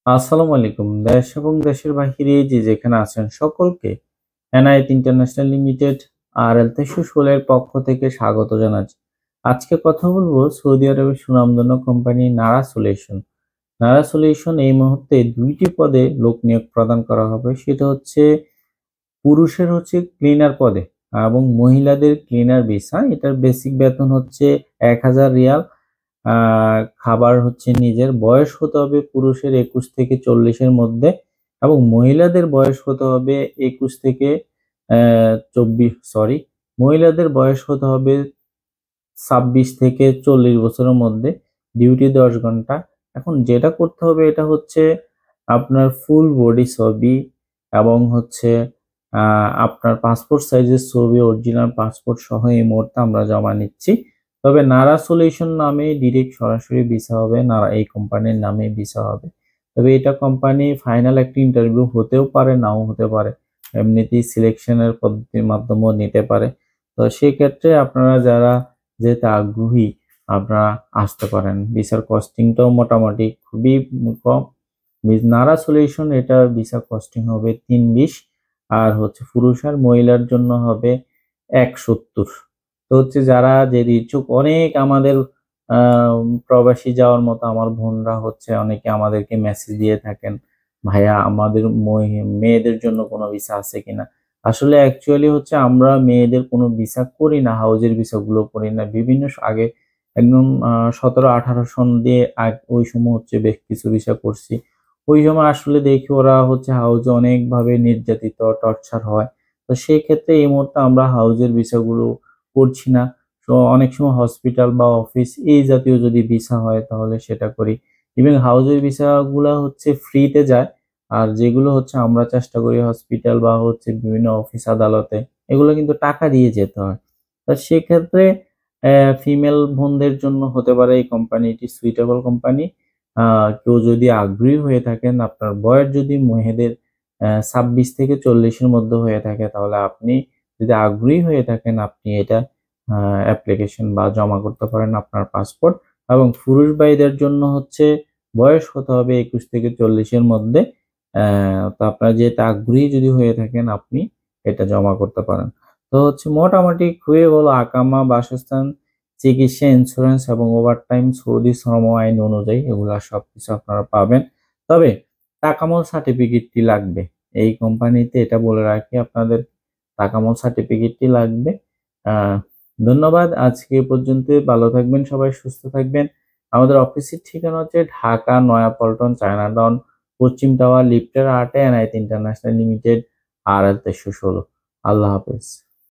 আসসালামু আলাইকুম। দেশ এবং দেশের বাহিরে যে যেখানে আছেন সকলকে এনায়েত ইন্টারন্যাশনাল লিমিটেড আরএল ১৩১৬ এর পক্ষ থেকে স্বাগত জানাচ্ছি। আজকে কথা বলবো সৌদি আরবের সুনামধন্য কোম্পানি নারা সলিউশন। নারা সলিউশন এই মুহূর্তে ২টি পদে লোক নিয়োগ প্রদান করা হবে। সেটা হচ্ছে পুরুষের হচ্ছে ক্লিনার পদে এবং মহিলাদের ক্লিনার ভিসা। এটার বেসিক বেতন হচ্ছে ১,০০০ রিয়াল। খাবার হচ্ছে নিজের। বয়স হতে হবে পুরুষের ২১ থেকে ৪০ এর মধ্যে এবং মহিলাদের বয়স হতে হবে ২১ থেকে ২৪ সরি মহিলাদের বয়স হতে হবে ২৬ থেকে ৪০ বছরের মধ্যে। ডিউটি ১০ ঘন্টা। এখন যেটা করতে হবে এটা হচ্ছে আপনার ফুল বডি ছবি এবং হচ্ছে আপনার পাসপোর্ট সাইজের ছবি, অরিজিনাল পাসপোর্ট সহ এই মুহূর্তে আমরা জমা নিচ্ছি। তবে নারা সলিউশন নামে ডিরেক্ট সরাসরি ভিসা হবে, নারা এই কোম্পানির নামে ভিসা হবে। তবে এটা কোম্পানি ফাইনাল একটা ইন্টারভিউ হতেও পারে, নাও হতে পারে। এমনিতেই সিলেকশনের পদ্ধতির মাধ্যমেও নিতে পারে। তো সেক্ষেত্রে আপনারা যারা যেতে আগ্রহী আপনারা আসতে পারেন। ভিসার কস্টিংটাও মোটামুটি খুবই কম। নারা সলিউশন এটা ভিসা কস্টিং হবে ৩২ আর হচ্ছে পুরুষ আর মহিলার জন্য হবে ১৭০। তো হচ্ছে যারা যে ইচ্ছুক অনেক আমাদের প্রবাসী যাওয়ার মতো আমার বোনরা হচ্ছে অনেকে আমাদেরকে মেসেজ দিয়ে থাকেন, ভাইয়া আমাদের মেয়েদের জন্য কোনো ভিসা আছে কিনা। আসলে অ্যাকচুয়ালি হচ্ছে আমরা মেয়েদের কোনো ভিসা করি না, হাউজের ভিসাগুলো করি না। বিভিন্ন আগে একদম ১৭-১৮ সন দিয়ে ওই সময় হচ্ছে বেশ কিছু ভিসা করছি। ওই সময় আসলে দেখি ওরা হচ্ছে হাউজে অনেকভাবে নির্যাতিত, টর্চার হয়। তো সেক্ষেত্রে এই মুহূর্তে আমরা হাউজের ভিসাগুলো করছি না। তো অনেক সময় হসপিটাল বা অফিস এই জাতীয় যদি ভিসা হয় তাহলে সেটা করি। ইভেন হাউজের ভিসাগুলা হচ্ছে ফ্রিতে যায়। আর যেগুলো হচ্ছে আমরা চেষ্টা করি হসপিটাল বা হচ্ছে বিভিন্ন অফিস আদালতে এগুলো কিন্তু টাকা দিয়ে যেতে হয়। তো সেক্ষেত্রে ফিমেল বোনদের জন্য হতে পারে এই কোম্পানিটি সুইটেবল কোম্পানি। কেউ যদি আগ্রহী হয়ে থাকেন, আপনার বয়স যদি মেয়েদের ২৬ থেকে ৪০ এর মধ্যে হয়ে থাকে তাহলে আপনি যদি আগ্রহী হয়ে থাকেন আপনি এটা অ্যাপ্লিকেশন বা জমা করতে পারেন আপনার পাসপোর্ট। এবং পুরুষ ভাইদের জন্য হচ্ছে বয়স হতে হবে ২১ থেকে ৪০ এর মধ্যে। তো আপনারা যেটা আগ্রহী যদি হয়ে থাকেন আপনি এটা জমা করতে পারেন। তো হচ্ছে মোটামুটি খুবই ভালো আকামা, বাসস্থান, চিকিৎসা, ইন্স্যুরেন্স এবং ওভারটাইম সৌদি শ্রম আইন অনুযায়ী এগুলা সবকিছু আপনারা পাবেন। তবে তাকামল সার্টিফিকেটটি লাগবে। এই কোম্পানিতে এটা বলে রাখি আপনাদের তাকামল সার্টিফিকেটটি লাগবে। আহ ধন্যবাদ। আজকে এ পর্যন্তই। ভালো থাকবেন সবাই, সুস্থ থাকবেন। আমাদের অফিসের ঠিকানা হচ্ছে ঢাকা নয়াপল্টন, চায়নাটাউন, পশ্চিম টাওয়ার, লিফটের ৮ এ এনায়েত ইন্টারন্যাশনাল লিমিটেড, আরএল ১৩১৬। আল্লাহ হাফেজ।